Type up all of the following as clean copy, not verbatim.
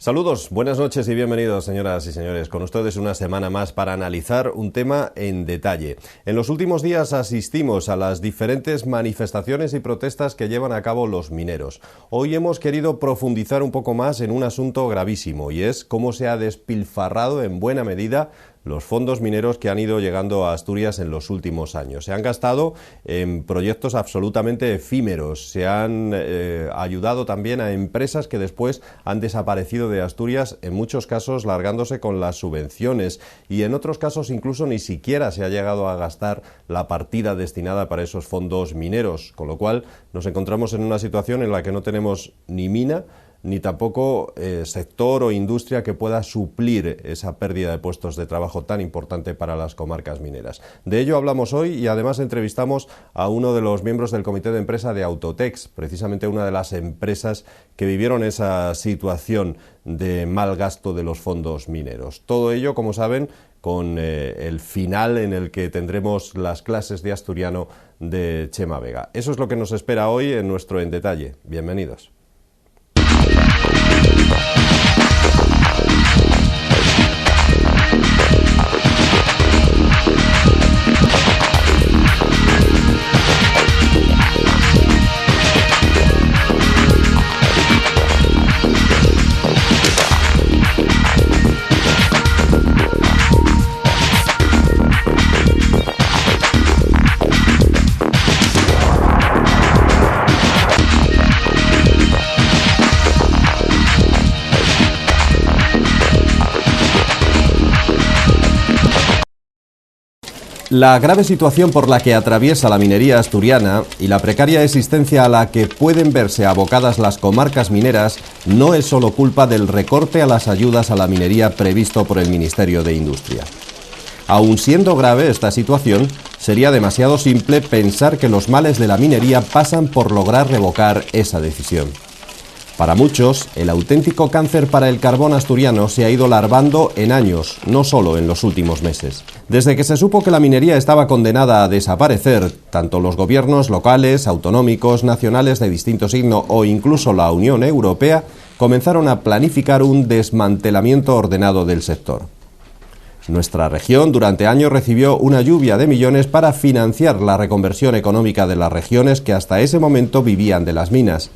Saludos, buenas noches y bienvenidos, señoras y señores. Con ustedes una semana más para analizar un tema en detalle. En los últimos días asistimos a las diferentes manifestaciones y protestas que llevan a cabo los mineros. Hoy hemos querido profundizar un poco más en un asunto gravísimo, y es cómo se ha despilfarrado en buena medida los fondos mineros que han ido llegando a Asturias en los últimos años. Se han gastado en proyectos absolutamente efímeros, se han ayudado también a empresas que después han desaparecido de Asturias, en muchos casos largándose con las subvenciones, y en otros casos incluso ni siquiera se ha llegado a gastar la partida destinada para esos fondos mineros, con lo cual nos encontramos en una situación en la que no tenemos ni mina, ni tampoco sector o industria que pueda suplir esa pérdida de puestos de trabajo tan importante para las comarcas mineras. De ello hablamos hoy y además entrevistamos a uno de los miembros del comité de empresa de Autotex, precisamente una de las empresas que vivieron esa situación de mal gasto de los fondos mineros. Todo ello, como saben, con el final en el que tendremos las clases de asturiano de Chema Vega. Eso es lo que nos espera hoy en nuestro En Detalle. Bienvenidos. La grave situación por la que atraviesa la minería asturiana y la precaria existencia a la que pueden verse abocadas las comarcas mineras no es solo culpa del recorte a las ayudas a la minería previsto por el Ministerio de Industria. Aun siendo grave esta situación, sería demasiado simple pensar que los males de la minería pasan por lograr revocar esa decisión. Para muchos, el auténtico cáncer para el carbón asturiano se ha ido larvando en años, no solo en los últimos meses. Desde que se supo que la minería estaba condenada a desaparecer, tanto los gobiernos locales, autonómicos, nacionales de distinto signo o incluso la Unión Europea comenzaron a planificar un desmantelamiento ordenado del sector. Nuestra región durante años recibió una lluvia de millones para financiar la reconversión económica de las regiones que hasta ese momento vivían de las minas.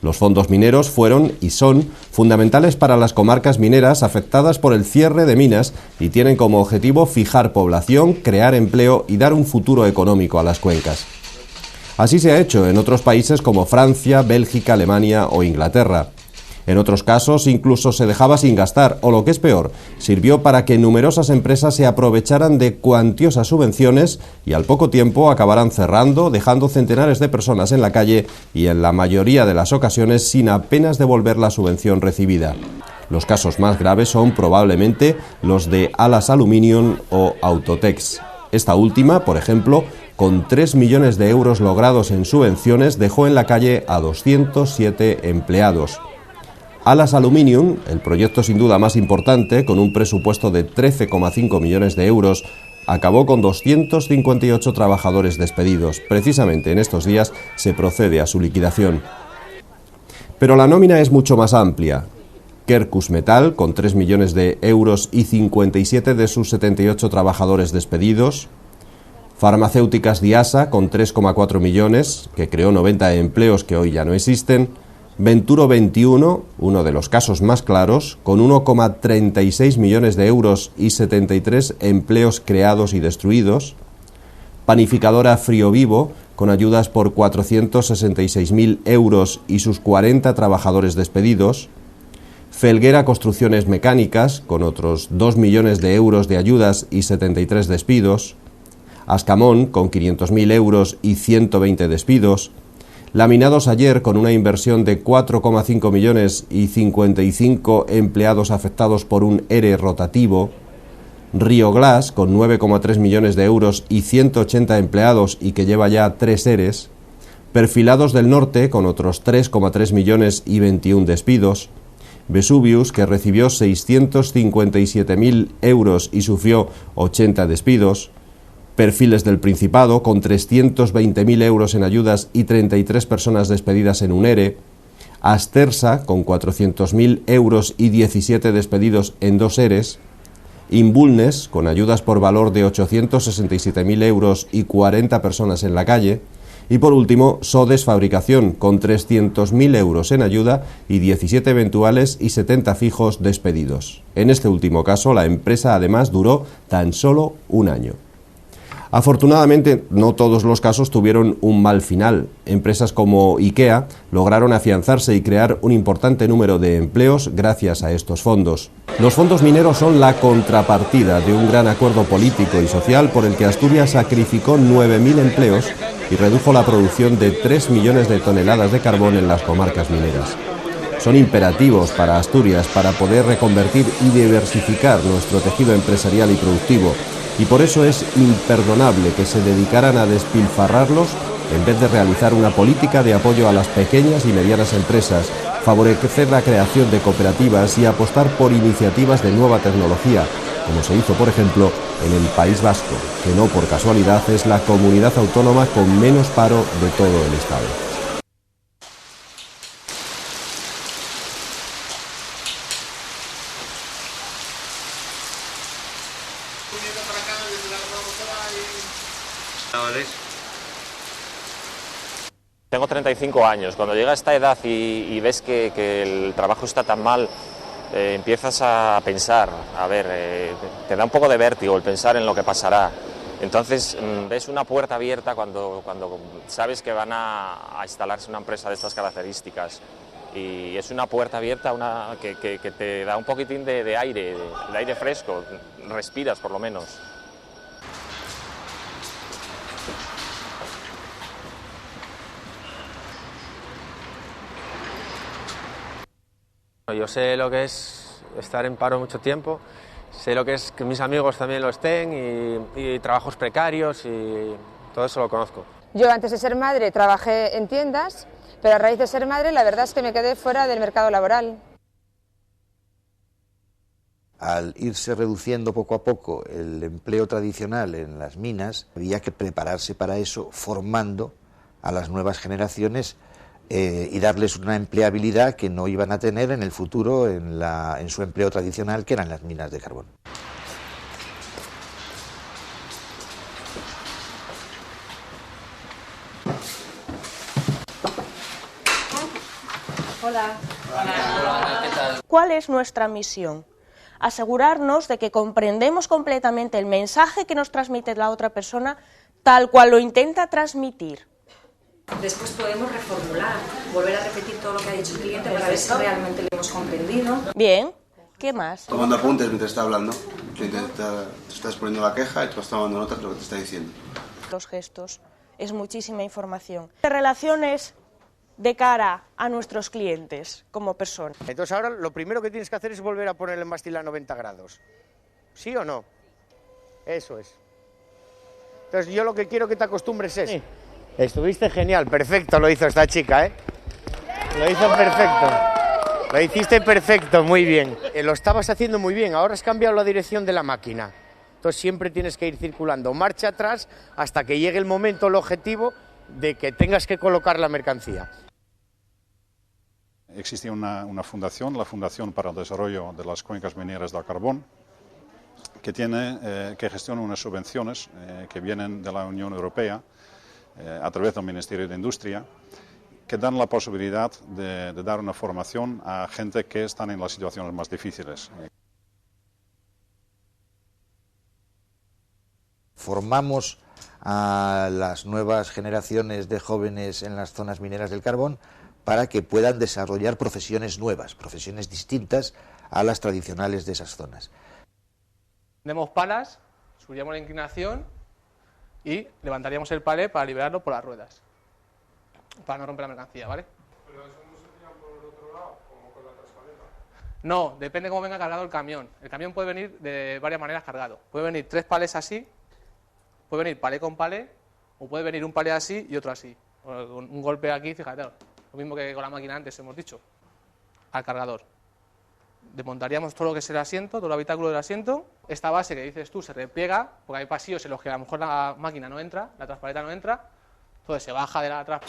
Los fondos mineros fueron y son fundamentales para las comarcas mineras afectadas por el cierre de minas y tienen como objetivo fijar población, crear empleo y dar un futuro económico a las cuencas. Así se ha hecho en otros países como Francia, Bélgica, Alemania o Inglaterra. En otros casos incluso se dejaba sin gastar, o lo que es peor, sirvió para que numerosas empresas se aprovecharan de cuantiosas subvenciones y al poco tiempo acabaran cerrando, dejando centenares de personas en la calle y en la mayoría de las ocasiones sin apenas devolver la subvención recibida. Los casos más graves son probablemente los de Alas Aluminium o Autotex. Esta última, por ejemplo, con 3 millones de euros logrados en subvenciones, dejó en la calle a 207 empleados. Alas Aluminium, el proyecto sin duda más importante, con un presupuesto de 13,5 millones de euros, acabó con 258 trabajadores despedidos. Precisamente en estos días se procede a su liquidación. Pero la nómina es mucho más amplia. Quercus Metal, con 3 millones de euros y 57 de sus 78 trabajadores despedidos. Farmacéuticas Diasa, con 3,4 millones, que creó 90 empleos que hoy ya no existen. Venturo 21, uno de los casos más claros, con 1,36 millones de euros y 73 empleos creados y destruidos. Panificadora Frío Vivo, con ayudas por 466.000 euros y sus 40 trabajadores despedidos. Felguera Construcciones Mecánicas, con otros 2 millones de euros de ayudas y 73 despidos. Ascamón, con 500.000 euros y 120 despidos. Laminados Ayer, con una inversión de 4,5 millones y 55 empleados afectados por un ERE rotativo. Río Glass, con 9,3 millones de euros y 180 empleados y que lleva ya 3 EREs. Perfilados del Norte, con otros 3,3 millones y 21 despidos. Vesuvius, que recibió 657.000 euros y sufrió 80 despidos. Perfiles del Principado, con 320.000 euros en ayudas y 33 personas despedidas en un ERE. Astersa, con 400.000 euros y 17 despedidos en 2 ERES, Invulnes, con ayudas por valor de 867.000 euros y 40 personas en la calle, y por último, Sodes Fabricación, con 300.000 euros en ayuda y 17 eventuales y 70 fijos despedidos. En este último caso, la empresa además duró tan solo un año. Afortunadamente, no todos los casos tuvieron un mal final. Empresas como IKEA lograron afianzarse y crear un importante número de empleos gracias a estos fondos. Los fondos mineros son la contrapartida de un gran acuerdo político y social por el que Asturias sacrificó 9.000 empleos y redujo la producción de 3 millones de toneladas de carbón en las comarcas mineras. Son imperativos para Asturias para poder reconvertir y diversificar nuestro tejido empresarial y productivo, y por eso es imperdonable que se dedicaran a despilfarrarlos en vez de realizar una política de apoyo a las pequeñas y medianas empresas, favorecer la creación de cooperativas y apostar por iniciativas de nueva tecnología, como se hizo, por ejemplo, en el País Vasco, que no por casualidad es la comunidad autónoma con menos paro de todo el Estado. Tengo 35 años. Cuando llega a esta edad y ves que el trabajo está tan mal, empiezas a pensar, te da un poco de vértigo el pensar en lo que pasará. Entonces ves una puerta abierta cuando sabes que van a instalarse una empresa de estas características. Y es una puerta abierta que te da un poquitín de aire fresco, respiras por lo menos. Yo sé lo que es estar en paro mucho tiempo, sé lo que es que mis amigos también lo estén y trabajos precarios y todo eso lo conozco. Yo antes de ser madre trabajé en tiendas, pero a raíz de ser madre la verdad es que me quedé fuera del mercado laboral. Al irse reduciendo poco a poco el empleo tradicional en las minas, había que prepararse para eso formando a las nuevas generaciones y darles una empleabilidad que no iban a tener en el futuro en su empleo tradicional, que eran las minas de carbón. Hola. Hola, ¿qué tal? ¿Cuál es nuestra misión? Asegurarnos de que comprendemos completamente el mensaje que nos transmite la otra persona tal cual lo intenta transmitir. Después podemos reformular, volver a repetir todo lo que ha dicho el cliente para ver si realmente lo hemos comprendido. Bien, ¿qué más? Tomando apuntes mientras está hablando, te estás poniendo la queja y tú vas tomando notas de lo que te está diciendo. Los gestos, es muchísima información. Relaciones de cara a nuestros clientes como personas. Entonces ahora lo primero que tienes que hacer es volver a poner el mástil a 90 grados. ¿Sí o no? Eso es. Entonces yo lo que quiero que te acostumbres es... Sí. Estuviste genial, perfecto lo hizo esta chica, ¿eh? Lo hizo perfecto. Lo hiciste perfecto, muy bien. Lo estabas haciendo muy bien, ahora has cambiado la dirección de la máquina. Entonces siempre tienes que ir circulando marcha atrás hasta que llegue el momento, el objetivo de que tengas que colocar la mercancía. Existe una fundación, la Fundación para el Desarrollo de las Cuencas Mineras del Carbón, que gestiona unas subvenciones que vienen de la Unión Europea a través del Ministerio de Industria, que dan la posibilidad de dar una formación a gente que están en las situaciones más difíciles. Formamos a las nuevas generaciones de jóvenes en las zonas mineras del carbón para que puedan desarrollar profesiones nuevas, profesiones distintas a las tradicionales de esas zonas. Tenemos palas, subiríamos la inclinación y levantaríamos el palé para liberarlo por las ruedas, para no romper la mercancía, ¿vale? ¿Pero eso no se tira por el otro lado, como con la transparenta? No, depende cómo venga cargado el camión. El camión puede venir de varias maneras cargado. Puede venir 3 palés así, puede venir palé con palé, o puede venir un palé así y otro así. Un golpe aquí, fíjate, lo mismo que con la máquina antes hemos dicho, al cargador. Desmontaríamos todo lo que es el asiento, todo el habitáculo del asiento. Esta base que dices tú se repliega, porque hay pasillos en los que a lo mejor la máquina no entra, la transparenta no entra, entonces se baja de la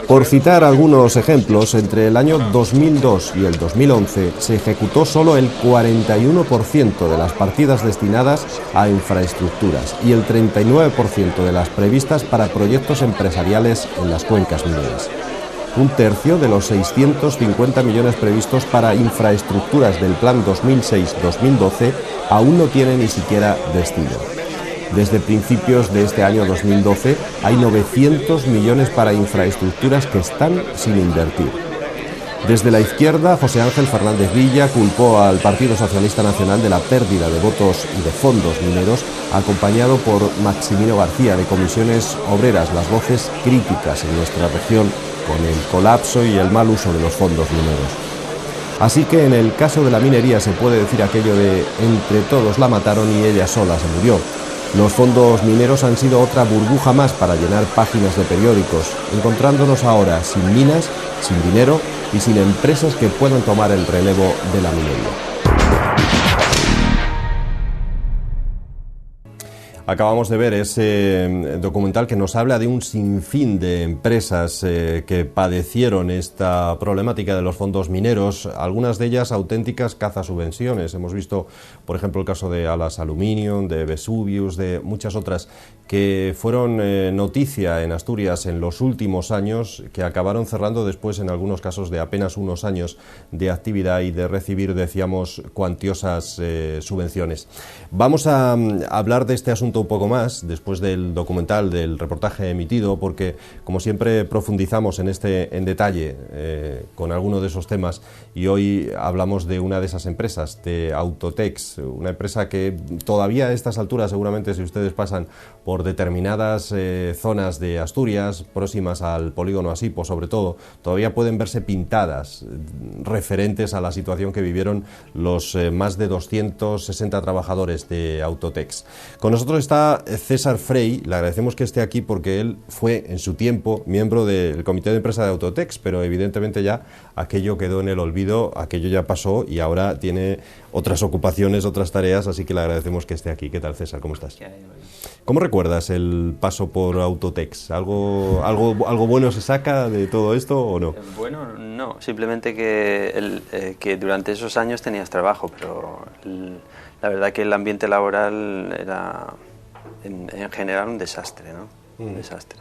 Por citar algunos ejemplos, entre el año 2002 y el 2011 se ejecutó solo el 41% de las partidas destinadas a infraestructuras y el 39% de las previstas para proyectos empresariales en las cuencas mineras. Un tercio de los 650 millones previstos para infraestructuras del Plan 2006-2012 aún no tiene ni siquiera destino. Desde principios de este año 2012 hay 900 millones para infraestructuras que están sin invertir. Desde la izquierda, José Ángel Fernández Villa culpó al Partido Socialista Nacional de la pérdida de votos y de fondos mineros, acompañado por Maximino García de Comisiones Obreras, las voces críticas en nuestra región con el colapso y el mal uso de los fondos mineros. Así que en el caso de la minería se puede decir aquello de entre todos la mataron y ella sola se murió. Los fondos mineros han sido otra burbuja más para llenar páginas de periódicos, encontrándonos ahora sin minas, sin dinero y sin empresas que puedan tomar el relevo de la minería. Acabamos de ver ese documental que nos habla de un sinfín de empresas que padecieron esta problemática de los fondos mineros, algunas de ellas auténticas cazasubvenciones. Hemos visto, por ejemplo, el caso de Alas Aluminium, de Vesuvius, de muchas otras que fueron noticia en Asturias en los últimos años, que acabaron cerrando después en algunos casos de apenas unos años de actividad y de recibir, decíamos, cuantiosas subvenciones. Vamos a hablar de este asunto un poco más después del documental, del reportaje emitido, porque como siempre profundizamos en detalle con alguno de esos temas, y hoy hablamos de una de esas empresas, de Autotex, una empresa que todavía a estas alturas, seguramente si ustedes pasan por determinadas zonas de Asturias, próximas al polígono Asipo sobre todo, todavía pueden verse pintadas referentes a la situación que vivieron los más de 260 trabajadores de Autotex. Con nosotros está César Frey, le agradecemos que esté aquí porque él fue en su tiempo miembro del comité de empresa de Autotex, pero evidentemente ya aquello quedó en el olvido, aquello ya pasó y ahora tiene otras ocupaciones, otras tareas, así que le agradecemos que esté aquí. ¿Qué tal, César? ¿Cómo estás? ¿Cómo recuerdas el paso por Autotex? ¿Algo bueno se saca de todo esto o no? Bueno, no, simplemente que durante esos años tenías trabajo, pero la verdad que el ambiente laboral era en general un desastre, ¿no? Un desastre.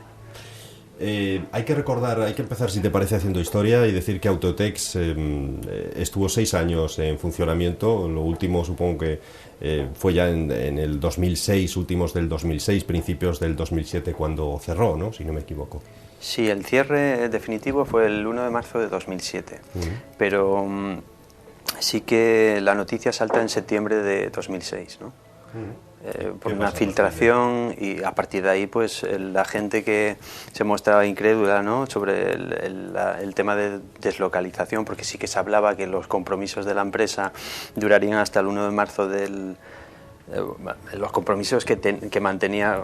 Hay que recordar, hay que empezar, si te parece, haciendo historia y decir que Autotex estuvo 6 años en funcionamiento. Lo último supongo que fue ya en el 2006, últimos del 2006, principios del 2007 cuando cerró, ¿no? Si no me equivoco. Sí, el cierre definitivo fue el 1 de marzo de 2007, pero sí que la noticia salta en septiembre de 2006, ¿no? Por una filtración, y a partir de ahí pues la gente que se mostraba incrédula, ¿no?, sobre el tema de deslocalización, porque sí que se hablaba que los compromisos de la empresa durarían hasta el 1 de marzo los compromisos que mantenía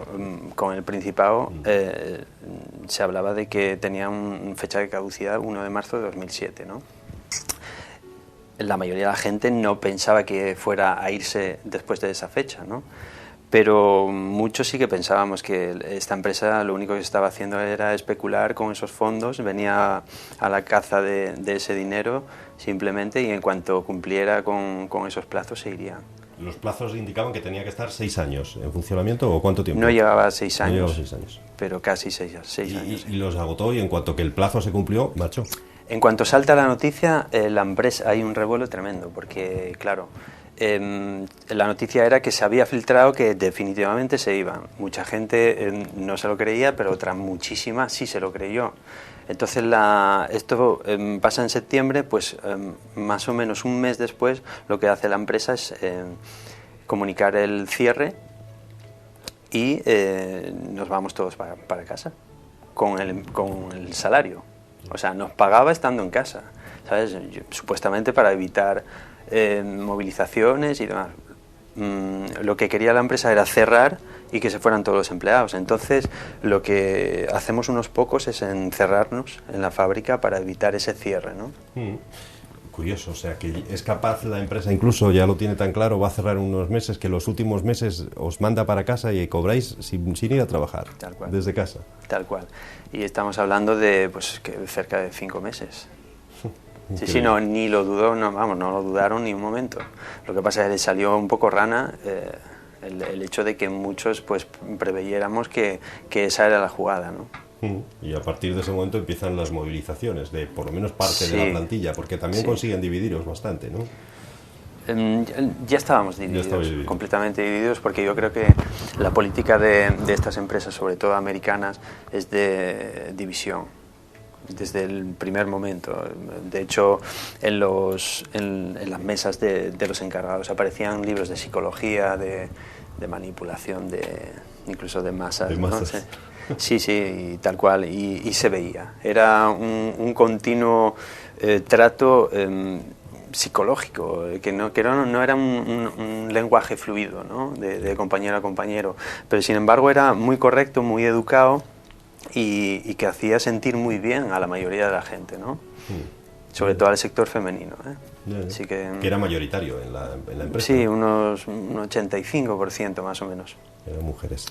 con el Principado, se hablaba de que tenían fecha de caducidad 1 de marzo de 2007, ¿no? La mayoría de la gente no pensaba que fuera a irse después de esa fecha, ¿no? Pero muchos sí que pensábamos que esta empresa lo único que estaba haciendo era especular con esos fondos, venía a la caza de ese dinero simplemente, y en cuanto cumpliera con esos plazos se iría. ¿Los plazos indicaban que tenía que estar 6 años en funcionamiento o cuánto tiempo? No llegaba a 6 años, no llegaba a 6 años, pero casi 6 años. Y los agotó, y en cuanto que el plazo se cumplió, marchó. En cuanto salta la noticia, la empresa, hay un revuelo tremendo, porque claro, la noticia era que se había filtrado que definitivamente se iban. Mucha gente no se lo creía, pero otra muchísima sí se lo creyó. Entonces esto pasa en septiembre, pues más o menos un mes después lo que hace la empresa es comunicar el cierre y nos vamos todos para casa con el salario. O sea, nos pagaba estando en casa, ¿sabes? Supuestamente para evitar movilizaciones y demás. Lo que quería la empresa era cerrar y que se fueran todos los empleados. Entonces, lo que hacemos unos pocos es encerrarnos en la fábrica para evitar ese cierre, ¿no? Curioso, o sea, que es capaz la empresa, incluso ya lo tiene tan claro, va a cerrar unos meses, que los últimos meses os manda para casa y cobráis sin ir a trabajar, tal cual, desde casa. Tal cual. Y estamos hablando de pues que cerca de 5 meses. Sí, no, ni lo dudó, no lo dudaron ni un momento. Lo que pasa es que le salió un poco rana el hecho de que muchos pues preveyéramos que esa era la jugada, ¿no? Y a partir de ese momento empiezan las movilizaciones de por lo menos parte de la plantilla, porque también consiguen dividiros bastante, ¿no? Ya estábamos divididos, completamente divididos, porque yo creo que la política de estas empresas, sobre todo americanas, es de división desde el primer momento. De hecho, en las mesas de los encargados aparecían libros de psicología, de manipulación, incluso de masas. ¿no? Sí, y tal cual, y se veía. Era un continuo trato psicológico, que no era un lenguaje fluido, ¿no? de compañero a compañero, pero sin embargo era muy correcto, muy educado y que hacía sentir muy bien a la mayoría de la gente, ¿no? Sobre todo al sector femenino. Así que era mayoritario en la empresa. Sí, un 85% más o menos. Eran mujeres.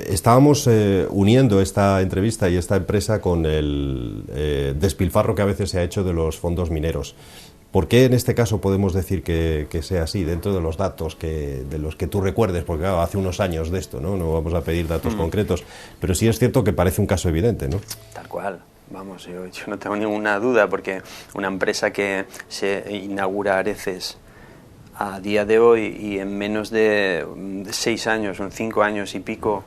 Estábamos uniendo esta entrevista y esta empresa con el despilfarro que a veces se ha hecho de los fondos mineros. ¿Por qué en este caso podemos decir que sea así, dentro de los datos de los que tú recuerdes? Porque claro, hace unos años de esto, ¿no? No vamos a pedir datos concretos, pero sí es cierto que parece un caso evidente, ¿no? Tal cual. Vamos, yo no tengo ninguna duda, porque una empresa que se inaugura Areces a día de hoy y en menos de 6 años, 5 años y pico,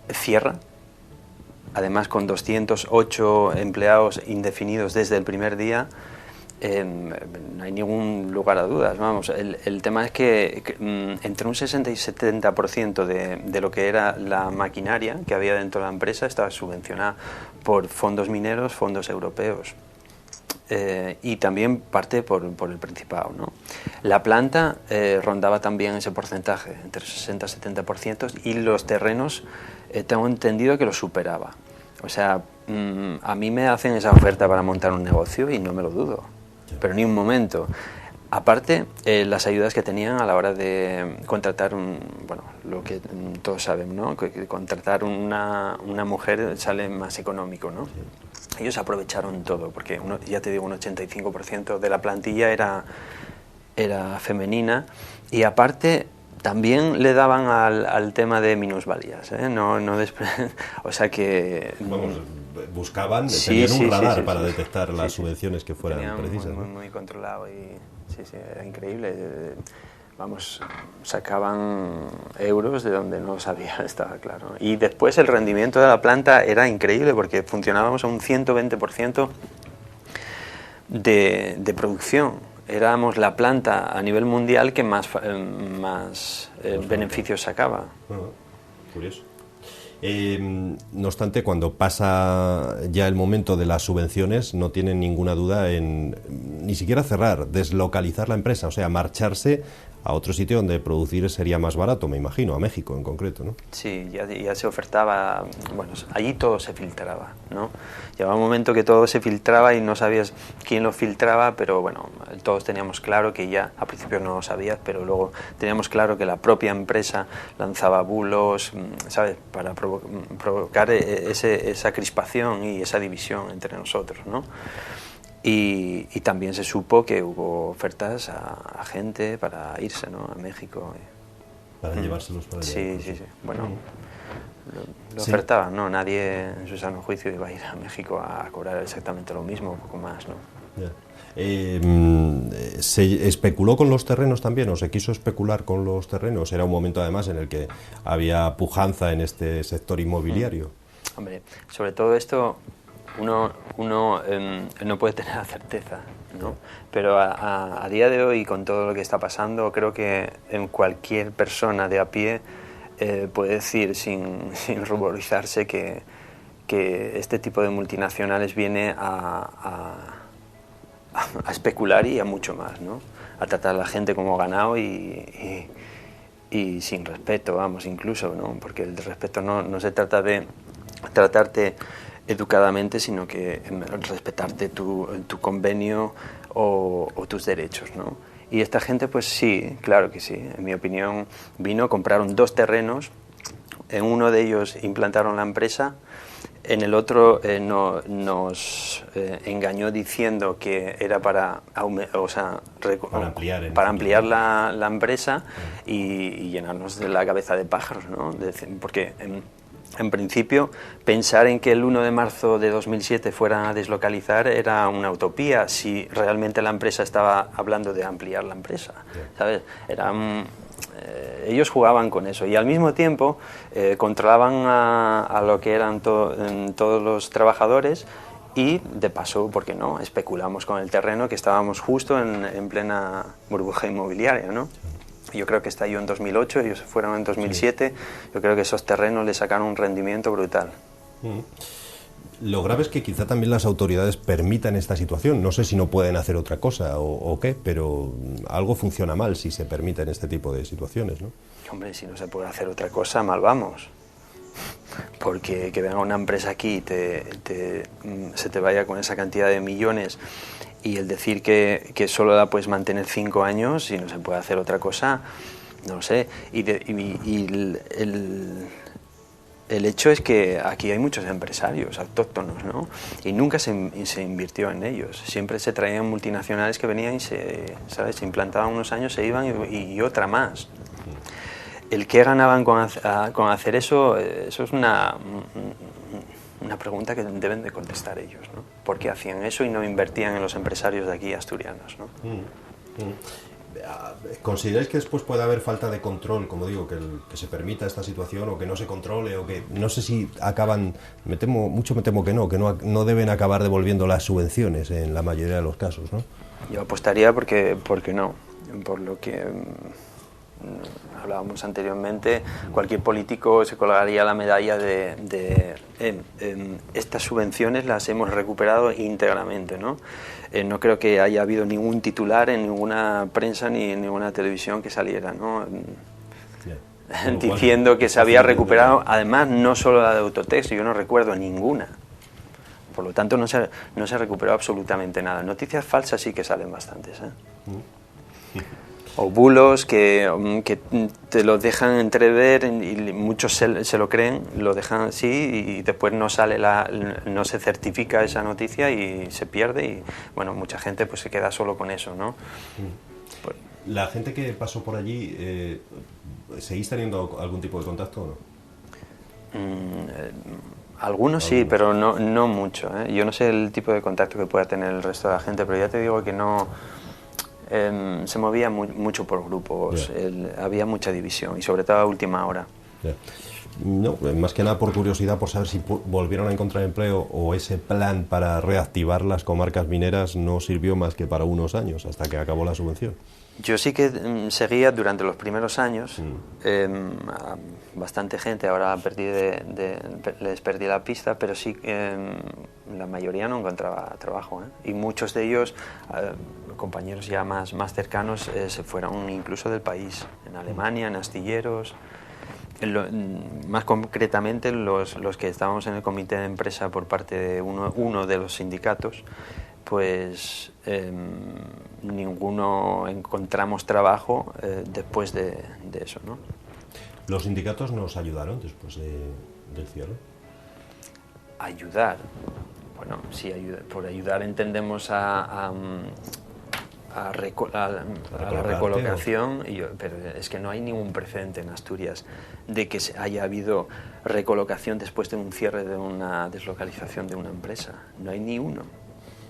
cierra, además con 208 empleados indefinidos desde el primer día, no hay ningún lugar a dudas. Vamos, el tema es que entre un 60 y 70% de lo que era la maquinaria que había dentro de la empresa estaba subvencionada por fondos mineros, fondos europeos. Y también parte por el Principado, ¿no? La planta rondaba también ese porcentaje, entre 60 y 70%, y los terrenos tengo entendido que lo superaba. O sea, a mí me hacen esa oferta para montar un negocio y no me lo dudo, pero ni un momento. Aparte, las ayudas que tenían a la hora de contratar, lo que todos saben, ¿no? Que contratar una mujer sale más económico, ¿no? Ellos aprovecharon todo, porque ya te digo, un 85% de la plantilla era femenina, y aparte también le daban al tema de minusvalías, ¿eh? O sea que... Vamos, buscaban, tenían un radar para detectar las subvenciones que fueran precisas. Muy controlado y era increíble. Vamos, sacaban euros de donde no sabía, estaba claro. Y después el rendimiento de la planta era increíble, porque funcionábamos a un 120% de producción. Éramos la planta a nivel mundial que más beneficios sacaba. Curioso. No obstante, cuando pasa ya el momento de las subvenciones, no tienen ninguna duda en ni siquiera cerrar, deslocalizar la empresa, o sea, marcharse a otro sitio donde producir sería más barato, me imagino, a México en concreto, ¿no? Sí, ya se ofertaba, allí todo se filtraba, ¿no? Llegaba un momento que todo se filtraba y no sabías quién lo filtraba, pero todos teníamos claro que ya, al principio no lo sabías, pero luego teníamos claro que la propia empresa lanzaba bulos, ¿sabes?, para provocar esa crispación y esa división entre nosotros, ¿no? Y también se supo que hubo ofertas a gente para irse, ¿no?, a México. Para llevárselos para allá. Sí. Bueno, lo ofertaban, ¿no? Nadie en su sano juicio iba a ir a México a cobrar exactamente lo mismo, un poco más, ¿no? ¿Se especuló con los terrenos también, o se quiso especular con los terrenos? Era un momento además en el que había pujanza en este sector inmobiliario. Hombre, sobre todo esto uno no puede tener la certeza, ¿no? Pero a día de hoy, con todo lo que está pasando, creo que en cualquier persona de a pie puede decir sin ruborizarse que este tipo de multinacionales viene a especular y a mucho más, ¿no? A tratar a la gente como ganado y sin respeto, vamos, incluso, ¿no? Porque el respeto no se trata de tratarte educadamente, sino que respetarte tu convenio o tus derechos, ¿no? Y esta gente, pues sí, claro que sí. En mi opinión, compraron 2 terrenos, en uno de ellos implantaron la empresa, en el otro nos engañó diciendo que era para ampliar la empresa y llenarnos de la cabeza de pájaros, ¿no? Porque en principio pensar en que el 1 de marzo de 2007 fuera a deslocalizar era una utopía si realmente la empresa estaba hablando de ampliar la empresa, ¿sabes? Ellos jugaban con eso y al mismo tiempo controlaban a lo que eran todos los trabajadores y de paso, ¿por qué no?, especulamos con el terreno, que estábamos justo en plena burbuja inmobiliaria, ¿no? Yo creo que estalló en 2008, ellos se fueron en 2007, yo creo que esos terrenos le sacaron un rendimiento brutal. Lo grave es que quizá también las autoridades permitan esta situación. No sé si no pueden hacer otra cosa o qué, pero algo funciona mal si se permiten este tipo de situaciones, ¿no? Hombre, si no se puede hacer otra cosa, mal vamos. Porque que venga una empresa aquí y se te vaya con esa cantidad de millones y el decir que solo la puedes mantener 5 años y no se puede hacer otra cosa, no lo sé. El hecho es que aquí hay muchos empresarios autóctonos, ¿no? Y nunca se invirtió en ellos. Siempre se traían multinacionales que venían y se implantaban unos años, se iban y otra más. El qué ganaban con hacer eso, eso es una pregunta que deben de contestar ellos, ¿no? ¿Por qué hacían eso y no invertían en los empresarios de aquí asturianos, ¿no? ¿Consideráis que después puede haber falta de control, como digo, que se permita esta situación o que no se controle o que no sé si acaban, me temo que no deben acabar devolviendo las subvenciones en la mayoría de los casos, ¿no? Yo apostaría porque no, por lo que hablábamos anteriormente, cualquier político se colgaría la medalla de estas subvenciones las hemos recuperado íntegramente, ¿no? No creo que haya habido ningún titular en ninguna prensa ni en ninguna televisión que saliera, ¿no? Diciendo que se había recuperado, además no solo la de Autotex, yo no recuerdo ninguna. Por lo tanto no se recuperó absolutamente nada. Noticias falsas sí que salen bastantes, ¿eh? O bulos que te lo dejan entrever y muchos se lo creen, lo dejan así y después no se certifica esa noticia y se pierde y bueno, mucha gente pues se queda solo con eso, ¿no? Pues, la gente que pasó por allí, ¿seguís teniendo algún tipo de contacto o no? Algunos sí, pero no mucho, ¿eh? Yo no sé el tipo de contacto que pueda tener el resto de la gente, pero ya te digo que no. Se movía mucho por grupos, había mucha división y sobre todo a última hora. No, más que nada por curiosidad, por saber si volvieron a encontrar empleo o ese plan para reactivar las comarcas mineras no sirvió más que para unos años, hasta que acabó la subvención. Yo sí que seguía durante los primeros años, bastante gente, ahora les perdí la pista, pero sí la mayoría no encontraba trabajo, ¿eh? Y muchos de ellos, compañeros ya más cercanos, se fueron incluso del país, en Alemania, en astilleros. Más concretamente los que estábamos en el comité de empresa por parte de uno de los sindicatos, pues ninguno encontramos trabajo después de eso, ¿no? ¿Los sindicatos nos ayudaron después del cierre? Ayudar, bueno, sí, por ayudar entendemos a la recolocación, pero es que no hay ningún precedente en Asturias de que haya habido recolocación después de un cierre de una deslocalización de una empresa. No hay ni uno,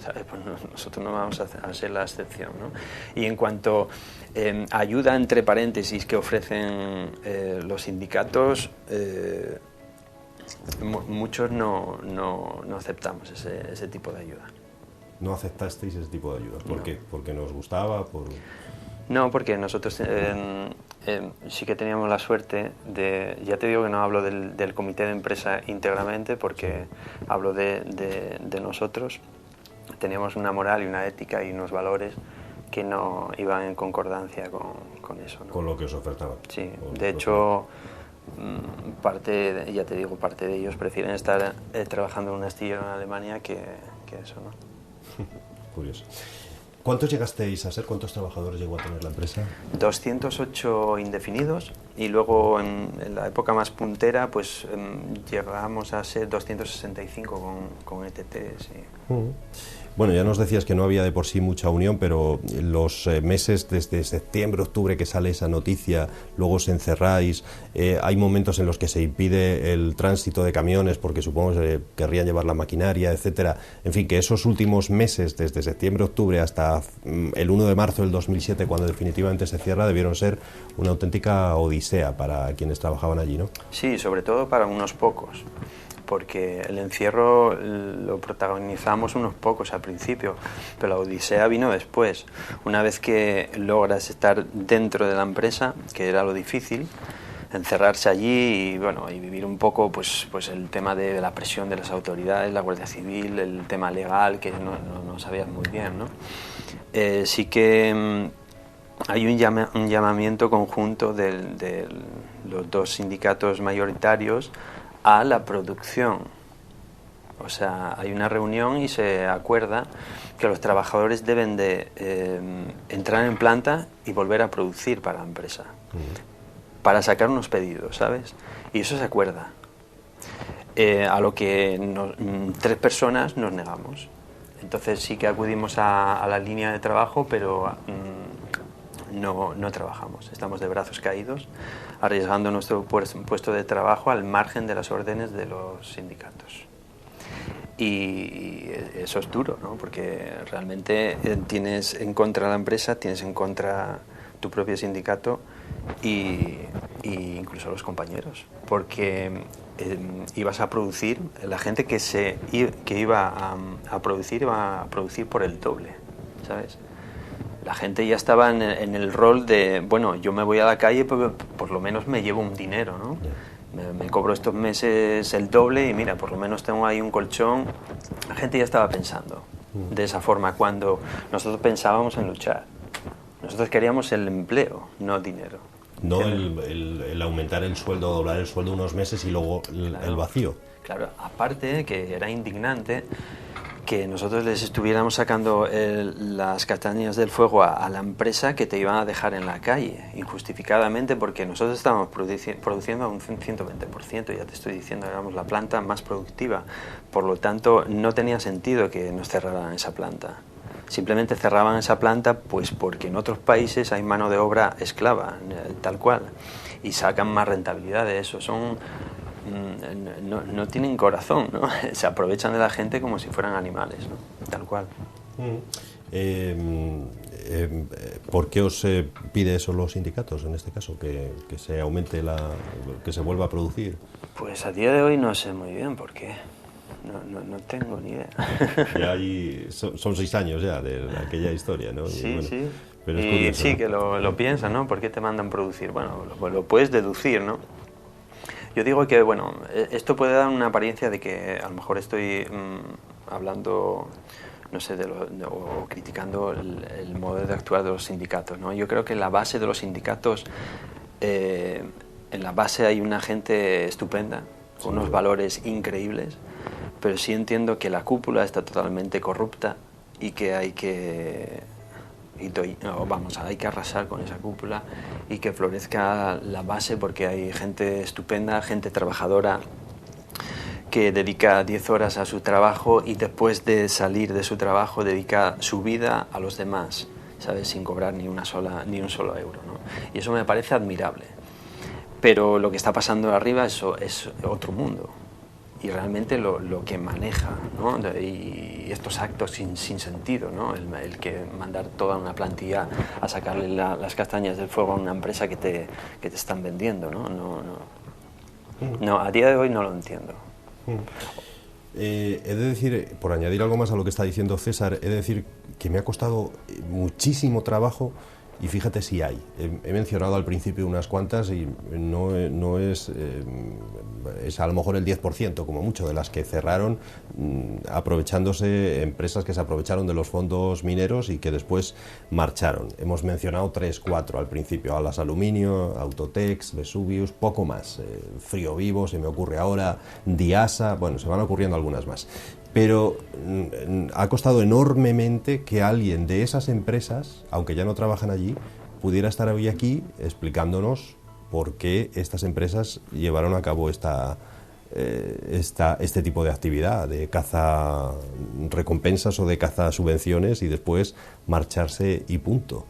¿sabes? Pues nosotros no vamos a ser la excepción, ¿no? Y en cuanto a ayuda entre paréntesis que ofrecen los sindicatos, muchos no aceptamos ese tipo de ayuda. ¿No aceptasteis ese tipo de ayuda? ¿Por qué? ¿Porque nos gustaba? No, porque nosotros sí que teníamos la suerte de... Ya te digo que no hablo del comité de empresa íntegramente, porque hablo de nosotros. Teníamos una moral y una ética y unos valores que no iban en concordancia con eso, ¿no? Con lo que os ofertaban. Sí, de hecho, ya te digo, parte de ellos prefieren estar trabajando en un astillero en Alemania que eso, ¿no? Curioso. ¿Cuántos llegasteis a ser? ¿Cuántos trabajadores llegó a tener la empresa? 208 indefinidos y luego en la época más puntera pues llegamos a ser 265 con ETT. Sí. Bueno, ya nos decías que no había de por sí mucha unión, pero los meses desde septiembre, octubre que sale esa noticia, luego os encerráis, hay momentos en los que se impide el tránsito de camiones porque supongo que querrían llevar la maquinaria, etcétera. En fin, que esos últimos meses, desde septiembre, octubre hasta el 1 de marzo del 2007, cuando definitivamente se cierra, debieron ser una auténtica odisea para quienes trabajaban allí, ¿no? Sí, sobre todo para unos pocos, porque el encierro lo protagonizamos unos pocos al principio, pero la odisea vino después. Una vez que logras estar dentro de la empresa, que era lo difícil, encerrarse allí y, bueno, y vivir un poco pues el tema de la presión de las autoridades, la Guardia Civil, el tema legal, que no sabías muy bien, ¿no? Sí que hay un llamamiento conjunto de los dos sindicatos mayoritarios a la producción. O sea, hay una reunión y se acuerda que los trabajadores deben de entrar en planta y volver a producir para la empresa, para sacar unos pedidos, ¿sabes? Y eso se acuerda. A lo que 3 personas nos negamos. Entonces sí que acudimos a la línea de trabajo, pero no trabajamos. Estamos de brazos caídos, arriesgando nuestro puesto de trabajo al margen de las órdenes de los sindicatos. Y eso es duro, ¿no? Porque realmente tienes en contra la empresa, tienes en contra tu propio sindicato y incluso los compañeros, porque ibas a producir, la gente que iba a producir por el doble, ¿sabes? La gente ya estaba en el rol de, bueno, yo me voy a la calle, pero por lo menos me llevo un dinero, ¿no? Me cobro estos meses el doble y mira, por lo menos tengo ahí un colchón. La gente ya estaba pensando de esa forma cuando nosotros pensábamos en luchar. Nosotros queríamos el empleo, no dinero. No el aumentar el sueldo, doblar el sueldo unos meses y luego el vacío. Claro, aparte que era indignante que nosotros les estuviéramos sacando las castañas del fuego a la empresa que te iban a dejar en la calle, injustificadamente, porque nosotros estábamos produciendo a un 120%, ya te estoy diciendo, éramos la planta más productiva, por lo tanto no tenía sentido que nos cerraran esa planta. Simplemente cerraban esa planta pues porque en otros países hay mano de obra esclava, tal cual, y sacan más rentabilidad de eso. No tienen corazón, ¿no? Se aprovechan de la gente como si fueran animales, ¿no? Tal cual. ¿Por qué os pide eso los sindicatos en este caso? Que se aumente que se vuelva a producir. Pues a día de hoy no sé muy bien por qué. No tengo ni idea. Ya son 6 años ya de aquella historia, ¿no? Sí, bueno, sí. Pero es curioso, sí, ¿no? que lo piensan, ¿no? ¿Por qué te mandan producir? Bueno, lo puedes deducir, ¿no? Yo digo que, bueno, esto puede dar una apariencia de que a lo mejor estoy hablando, no sé, o criticando el modo de actuar de los sindicatos, ¿no? Yo creo que en la base de los sindicatos, en la base hay una gente estupenda, con unos valores increíbles, pero sí entiendo que la cúpula está totalmente corrupta y que hay que arrasar con esa cúpula y que florezca la base, porque hay gente estupenda, gente trabajadora que dedica 10 horas a su trabajo y después de salir de su trabajo dedica su vida a los demás, ¿sabes? Sin cobrar ni un solo euro, ¿no? Y eso me parece admirable. Pero lo que está pasando arriba es otro mundo. Y realmente lo que maneja, ¿no? Y estos actos sin sentido, ¿no? El que mandar toda una plantilla a sacarle las castañas del fuego a una empresa que te están vendiendo, ¿no? No, a día de hoy no lo entiendo. He de decir, por añadir algo más a lo que está diciendo César, he de decir que me ha costado muchísimo trabajo Y fíjate si hay. He mencionado al principio unas cuantas y no es a lo mejor el 10%, como mucho, de las que cerraron, aprovechándose, empresas que se aprovecharon de los fondos mineros y que después marcharon. Hemos mencionado 3, 4 al principio: Alas Aluminio, Autotex, Vesuvius, poco más. Frío Vivo, se me ocurre ahora, Diasa, bueno, se van ocurriendo algunas más. Pero ha costado enormemente que alguien de esas empresas, aunque ya no trabajan allí, pudiera estar hoy aquí explicándonos por qué estas empresas llevaron a cabo este tipo de actividad, de caza recompensas o de caza subvenciones y después marcharse y punto.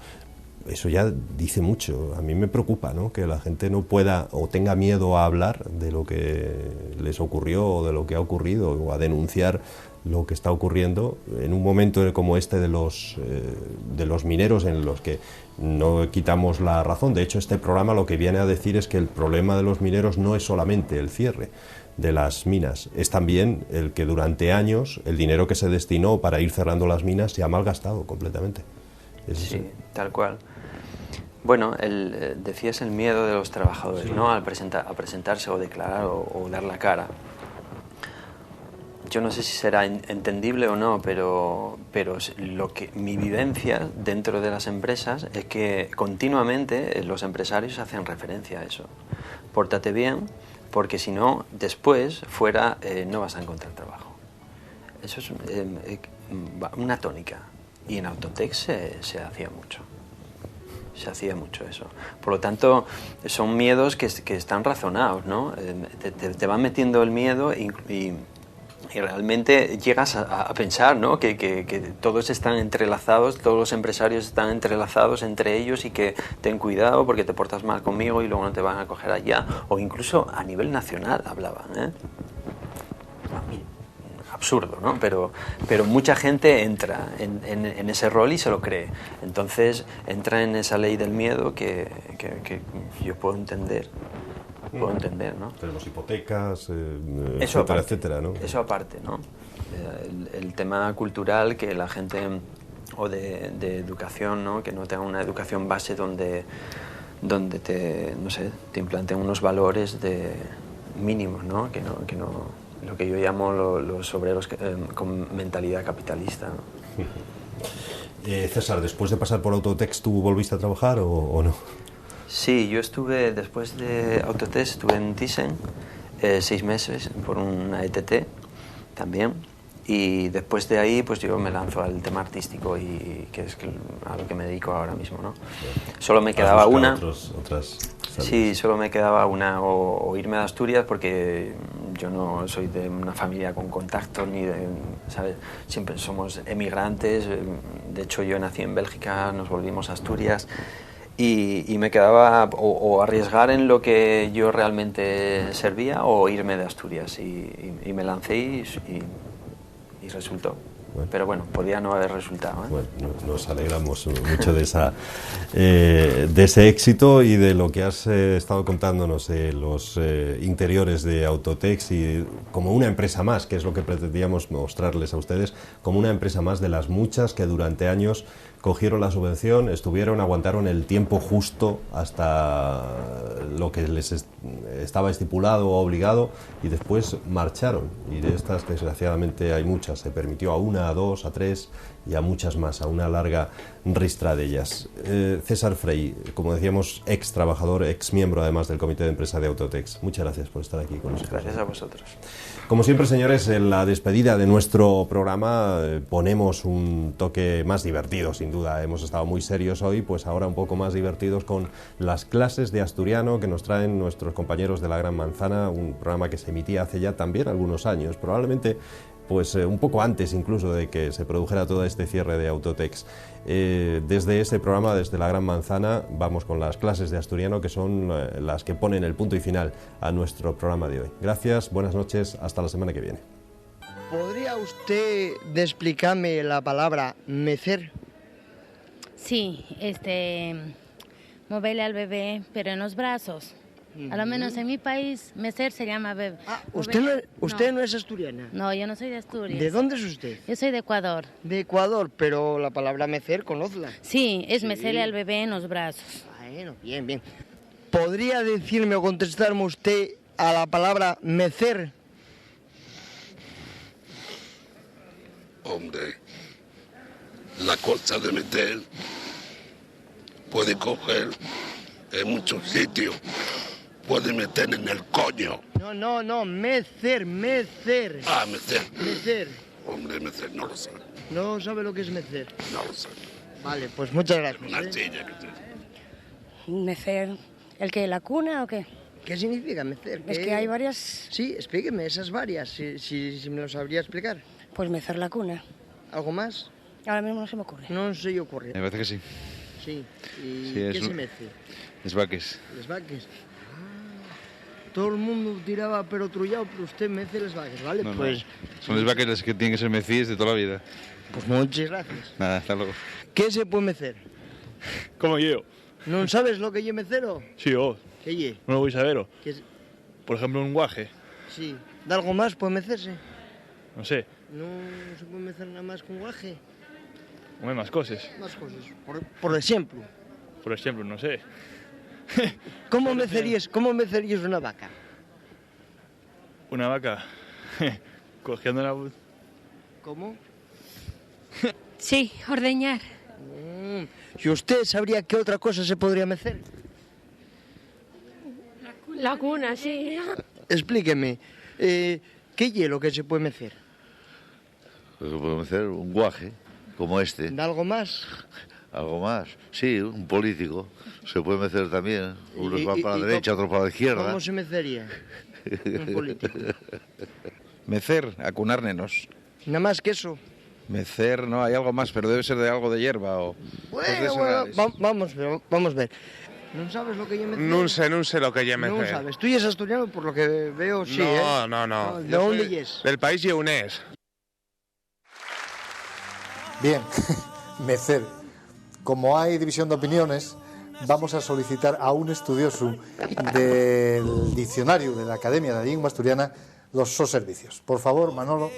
Eso ya dice mucho. A mí me preocupa, ¿no?, que la gente no pueda o tenga miedo a hablar de lo que les ocurrió o de lo que ha ocurrido, o a denunciar lo que está ocurriendo en un momento como este de los mineros, en los que no quitamos la razón. De hecho, este programa lo que viene a decir es que el problema de los mineros no es solamente el cierre de las minas, es también el que durante años el dinero que se destinó para ir cerrando las minas se ha malgastado completamente. Sí, tal cual. Bueno, decías el miedo de los trabajadores, sí, ¿no?, a presentarse o declarar o dar la cara. Yo no sé si será entendible o no, pero mi vivencia dentro de las empresas es que continuamente los empresarios hacen referencia a eso. Pórtate bien, porque si no, después, fuera, no vas a encontrar trabajo. Eso es una tónica. Y en Autotex se hacía mucho. Se hacía mucho eso. Por lo tanto, son miedos que están razonados, ¿no? Te van metiendo el miedo y realmente llegas a pensar, ¿no?, que todos están entrelazados, todos los empresarios están entrelazados entre ellos, y que ten cuidado porque te portas mal conmigo y luego no te van a coger allá. O incluso a nivel nacional hablaban, ¿eh? Absurdo, ¿no? Pero mucha gente entra en ese rol y se lo cree. Entonces entra en esa ley del miedo que yo puedo entender. ¿No? Tenemos hipotecas, eso etcétera, aparte, etcétera, ¿no? Eso aparte, ¿no? El tema cultural, que la gente, o de educación, ¿no?, que no tenga una educación base donde te implanten unos valores mínimos, ¿no? Que no lo que yo llamo los obreros con mentalidad capitalista, ¿no? César, después de pasar por Autotex, ¿tú volviste a trabajar o no? Sí, yo estuve, después de Autotex, estuve en Thyssen 6 meses por una ETT también, y después de ahí pues yo me lanzo al tema artístico, y que es a lo que me dedico ahora mismo, ¿no? Solo me quedaba una. Sí, solo me quedaba una, o irme a Asturias, porque yo no soy de una familia con contactos ni de, ¿sabes? Siempre somos emigrantes. De hecho, yo nací en Bélgica, nos volvimos a Asturias. Y me quedaba o arriesgar en lo que yo realmente servía, o irme de Asturias, y me lancé y resultó. Bueno. Pero bueno, podía no haber resultado, ¿eh? Bueno, nos alegramos mucho de ese éxito y de lo que has estado contándonos, los interiores de Autotex, y como una empresa más, que es lo que pretendíamos mostrarles a ustedes, como una empresa más de las muchas que durante años cogieron la subvención, aguantaron el tiempo justo hasta lo que les estaba estipulado o obligado, y después marcharon. Y de estas, desgraciadamente, hay muchas. Se permitió a una, a dos, a tres y a muchas más, a una larga ristra de ellas. César Frey, como decíamos, ex trabajador, ex miembro además del comité de empresa de Autotex. Muchas gracias por estar aquí con nosotros. Gracias a vosotros. Como siempre, señores, en la despedida de nuestro programa ponemos un toque más divertido, sin duda. Hemos estado muy serios hoy, pues ahora un poco más divertidos con las clases de asturiano que nos traen nuestros compañeros de La Gran Manzana, un programa que se emitía hace ya también algunos años, probablemente pues un poco antes incluso de que se produjera todo este cierre de Autotex. Desde ese programa, desde La Gran Manzana, vamos con las clases de asturiano, que son las que ponen el punto y final a nuestro programa de hoy. Gracias, buenas noches, hasta la semana que viene. ¿Podría usted explicarme la palabra mecer? Sí, moverle al bebé, pero en los brazos, A lo menos en mi país, mecer se llama beber. ¿Usted no es asturiana? No, yo no soy de Asturias. ¿De dónde es usted? Yo soy de Ecuador. De Ecuador, pero la palabra mecer, conozla. Sí, es mecerle al bebé en los brazos. Bueno, bien, bien. ¿Podría decirme o contestarme usted a la palabra mecer? Hombre, la cosa de meter puede coger en muchos sitios. Puede meter en el coño. No, mecer. Ah, mecer. Mecer. Hombre, mecer, no lo sé. ¿No sabe lo que es mecer? No lo sé. Vale, pues muchas gracias. Una silla que te... ¿Mecer? ¿El qué? ¿La cuna o qué? ¿Qué significa mecer? Es que hay varias... Sí, explíqueme esas varias, si me lo sabría explicar. Pues mecer la cuna. ¿Algo más? Ahora mismo no se me ocurre. No se le ocurre. Me parece que sí. Sí. ¿Y Sí, qué se mece? Les vaques. Les vaques. Todo el mundo tiraba pero trullado, pero usted mece les vaques, ¿vale? No, pues... no. Son les vaques las que tienen que ser mecidas de toda la vida. Pues muchas gracias. Nada, hasta luego. ¿Qué se puede mecer? ¿Cómo yo? ¿No sabes lo que yo mecero? Sí, yo. ¿Qué ye? No lo voy a saber. ¿Qué es? Por ejemplo, un guaje. Sí. ¿De algo más puede mecerse? No sé. ¿No se puede mecer nada más con guaje? No hay más cosas. Más cosas. Por ejemplo. Por ejemplo, no sé. ¿Cómo mecerías una vaca? Una vaca. Cogiendo la... ¿Cómo? Sí, ordeñar. ¿Y usted sabría qué otra cosa se podría mecer? La cuna, sí. Explíqueme, ¿qué hielo que se puede mecer? Podemos hacer un guaje, como este. ¿De algo más? ¿Algo más? Sí, un político. Se puede mecer también. Unos van para la derecha, otros para la izquierda. ¿Cómo se mecería un político? Mecer, acunar nenos. Nada más que eso. Mecer, no, hay algo más, pero debe ser de algo de hierba o... Bueno, vamos a ver. ¿No sabes lo que yo mecer? No sé lo que yo mecer. No sabes. Tú ya eres asturiano, por lo que veo, sí, No. ¿De dónde es? Del país lleunés. Bien, mecer. Como hay división de opiniones, vamos a solicitar a un estudioso del diccionario de la Academia de la Lengua Asturiana los servicios. Por favor, Manolo.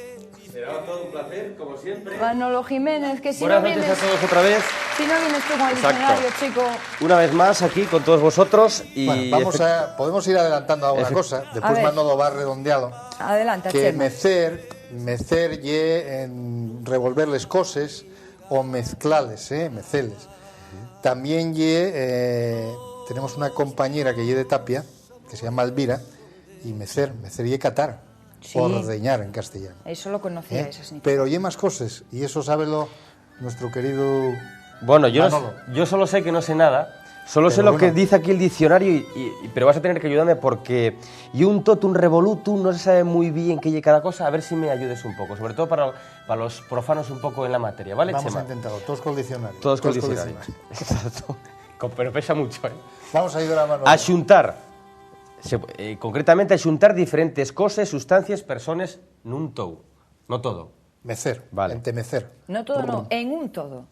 Será todo un placer, como siempre. Manolo Jiménez, que si Buenas no noches vienes... a todos otra vez. Si no vienes tú con el Exacto. diccionario, chico... Una vez más aquí con todos vosotros y... Bueno, podemos ir adelantando a una cosa, después Manolo va redondeado. Adelante, que Chema. mecer ye en revolver les cosas o mezclales, meceles. También tenemos una compañera que ye de Tapia, que se llama Elvira, y mecer ye catar. Sí. Ordeñar en castellano. Eso lo conocía, eso significa. Pero hay más cosas, y eso sábelo nuestro querido Bueno, Manolo. yo solo sé que no sé nada, solo sé Pero lo que bueno. dice aquí el diccionario, pero vas a tener que ayudarme porque y un totum revolutum no se sabe muy bien qué es cada cosa, a ver si me ayudes un poco, sobre todo para los profanos un poco en la materia, ¿vale, Vamos Chema? a intentarlo, todos con el diccionario. Todos con el diccionario. Exacto. Pero pesa mucho, ¿eh? Vamos a ayudar a Manolo. Axuntar. Concretamente, axuntar diferentes cosas, sustancias, personas, nun tou. No todo. Mecer, vale. entemecer. No todo, no, en un todo.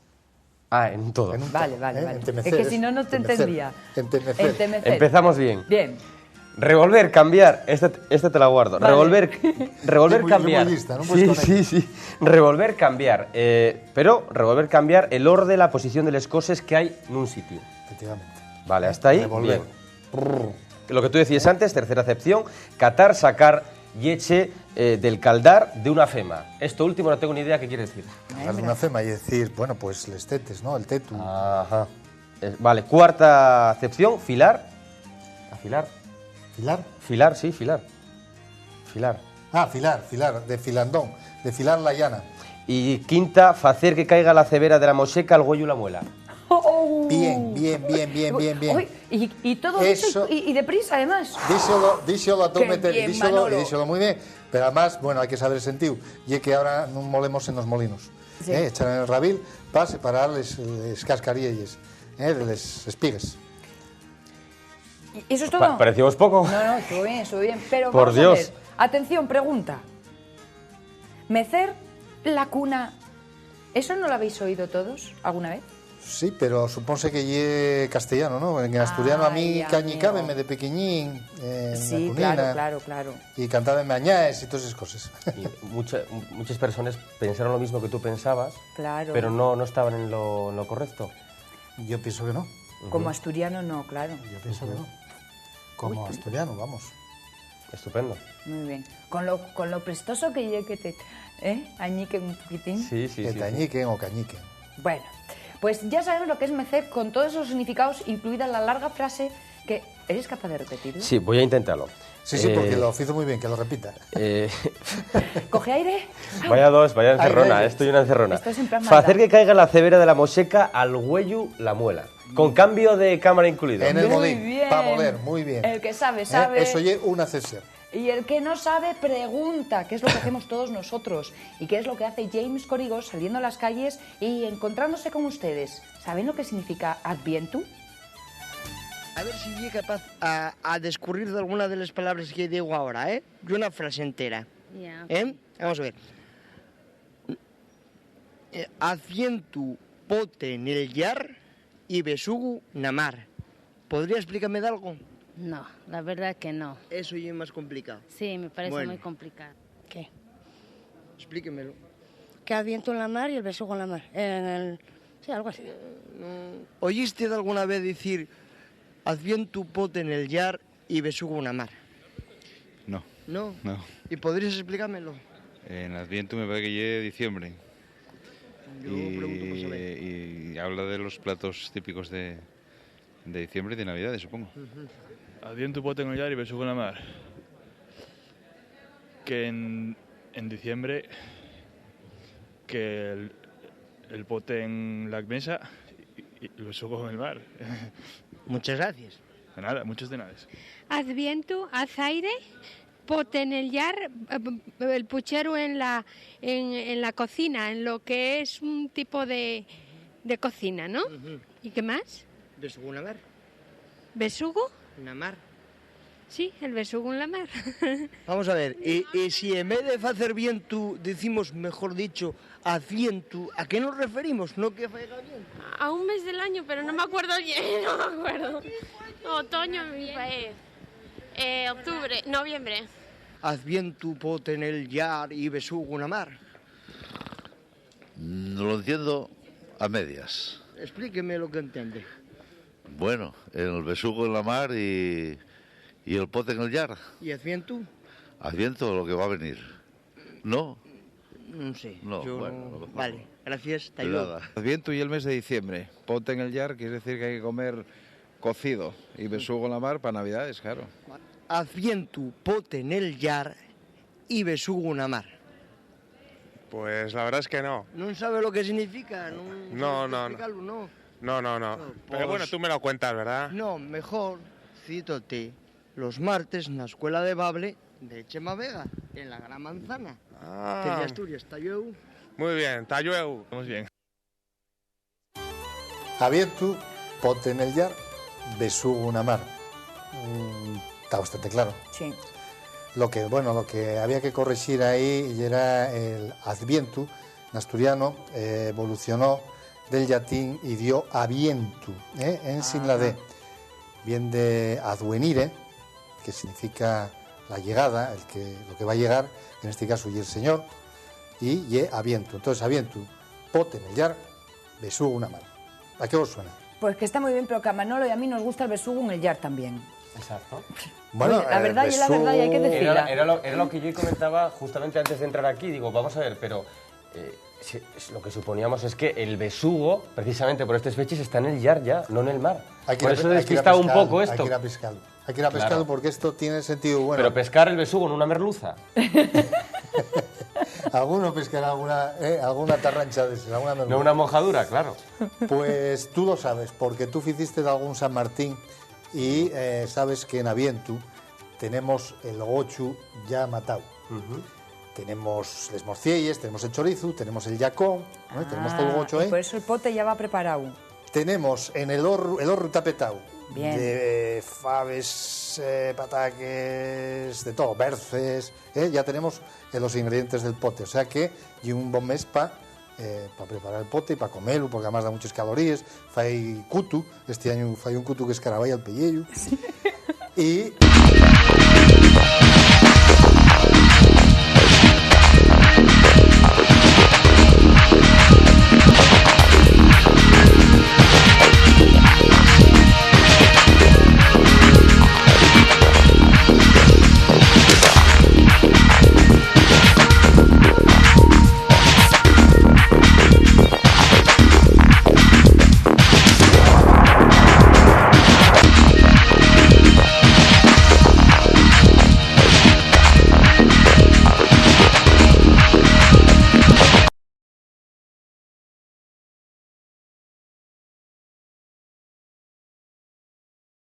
Ah, en un todo. Vale. Entemecer, Es que si no, no te entendía. Entemecer. Empezamos bien. Bien. Revolver, cambiar. Este te la guardo. Vale. Revolver, cambiar. Muy lista, ¿no? Pues Sí. Revolver, cambiar. Pero revolver, cambiar el orden, la posición de las cosas que hay en un sitio. Efectivamente. Vale, hasta ahí. Revolver. Bien. Lo que tú decías antes, tercera acepción, catar, sacar yeche del caldar de una fema. Esto último no tengo ni idea qué quiere decir. Darle una fema y decir, bueno, pues les tetes, ¿no? El tetu. Ajá. Vale, cuarta acepción, filar. ¿Afilar? ¿Filar? Filar, sí, filar. Filar. Ah, filar, de filandón, de filar la llana. Y quinta, facer que caiga la cebera de la moseca al huello y la muela. Bien. Y todo Eso- eso y deprisa, además. Díxelo a tú Qué meter, bien, díxelo Manolo. y díxelo muy bien. Pero además, bueno, hay que saber el sentido. Y es que ahora no molemos en los molinos. Sí. Echar en el rabil para separar les cascarillas de las espigas. ¿Y eso es todo? ¿Parecíamos poco? No, estuvo bien. Pero Por vamos a Dios. ver. Atención, pregunta. Mecer la cuna, ¿eso no lo habéis oído todos alguna vez? Sí, pero supónse que lle castellano, ¿no? En asturiano a mí cañicábeme de pequeñín, en Sí, la cunina, claro. y cantábeme añaes y todas esas cosas. Y muchas personas pensaron lo mismo que tú pensabas, Claro. pero no estaban en lo correcto. Yo pienso que no. Como asturiano no, claro. Yo pienso que no. Como asturiano, vamos. Estupendo. Muy bien. Con lo prestoso que yo que te añiquen un poquitín. Sí. Que te añiquen o cañiquen. Bueno, pues ya sabemos lo que es mecer con todos esos significados, incluida la larga frase que... ¿Eres capaz de repetirlo? Sí, voy a intentarlo. Sí, porque lo hizo muy bien, que lo repita. ¿Coge aire? Vaya encerrona, Aire. estoy una encerrona. Esto es en plan maldad. Facer que caiga la cebera de la moseca al huello la muela. Con cambio de cámara incluido. En el Muy molín, bien. para moler, muy bien. El que sabe, sabe. Eso es una cesión. Y el que no sabe, pregunta, que es lo que hacemos todos nosotros. Y qué es lo que hace James Corrigo saliendo a las calles y encontrándose con ustedes. ¿Saben lo que significa Adviento? A ver si soy capaz a descubrir de alguna de las palabras que digo ahora, ¿eh? De una frase entera. Ya. Vamos a ver. Adviento pote en el yar y besugo namar. ¿Podría explicarme de algo? No, la verdad que no. Eso ya es más complicado. Sí, me parece Bueno. muy complicado. ¿Qué? Explíquemelo. Que Adviento en la mar y el besugo en la mar. Sí, algo así. ¿Oíste de alguna vez decir Adviento pote en el yar y besugo una mar? No. ¿No? No. ¿Y podrías explicármelo? En Adviento me parece que llegue diciembre. Yo pregunto por saber. Y habla de los platos típicos de diciembre y de Navidades, supongo. Adviento pote en el yar y besugo en la mar. Que en diciembre que el pote en la mesa y el besugo en el mar. Muchas gracias. De nada, muchos de nada. Adviento, azaire, pote en el yar, el puchero en la cocina, en lo que es un tipo de cocina, ¿no? ¿Y qué más? Besugo una mar. ¿Besugo? Una mar. Sí, el besugo en la mar. Vamos a ver, y si en vez de hacer viento decimos, mejor dicho, Adviento, ¿a qué nos referimos? No que faiga viento. A un mes del año, pero no me acuerdo bien, no me acuerdo. Otoño en mi país. Octubre, noviembre. Adviento pote en el yar y besugo una mar. No lo entiendo a medias. Explíqueme lo que entiende. Bueno, el besugo en la mar y el pote en el yar. ¿Y Adviento? Adviento lo que va a venir. ¿No? No sé. No, yo bueno, a lo mejor vale, gracias. Te De ayudo. nada. Adviento y el mes de diciembre. Pote en el yar quiere decir que hay que comer cocido. Y besugo en la mar para Navidades, claro. Adviento pote en el yar y besugo una mar. Pues la verdad es que no. ¿No sabe lo que significa? No, no. explicarlo, no. No. Pero bueno, tú me lo cuentas, ¿verdad? No, mejor, cítote, los martes en la escuela de Bable de Chema Vega, en la Gran Manzana. Ah. Que de Asturias, Talleu. Muy bien, Tallueu. Vamos bien. Adviento, pote en el yar, besugo una mar. Está bastante claro. Sí. Lo que había que corregir ahí era el adviento, en asturiano, evolucionó del latín y dio avientu, en sin la D. Viene de advenire, que significa la llegada, lo que va a llegar, en este caso y el Señor, y ye aviento. Entonces, aviento, pote en el yar, besugo una mar. ¿A qué os suena? Pues que está muy bien, pero que a Manolo y a mí nos gusta el besugo en el yar también. Exacto. Bueno, la verdad y la verdad y hay que decirla. Era lo que yo comentaba justamente antes de entrar aquí. Digo, vamos a ver, pero lo que suponíamos es que el besugo, precisamente por estas fechas, está en el yar ya, no en el mar. Por eso despista un poco esto. Hay que ir a pescarlo. Hay que ir a pescarlo, claro, porque esto tiene sentido bueno. Pero pescar el besugo en una merluza. Alguno pescará alguna tarrancha de esas, alguna merluza. No una mojadura, claro. Pues tú lo sabes, porque tú hiciste de algún San Martín y sabes que en Avientu tenemos el gochu ya matado. Tenemos les morcielles, tenemos el chorizo, tenemos el yacón, ¿no? Tenemos todo el gocho ahí. Por eso el pote ya va preparado. Tenemos en el horro tapetado. Bien. De faves, pataques, de todo, berces, ya tenemos los ingredientes del pote. O sea que y un bon mes para para preparar el pote, para comerlo, porque además da muchas calorías. Fai cutu, este año fai un cutu que escaraballa al pellello. Y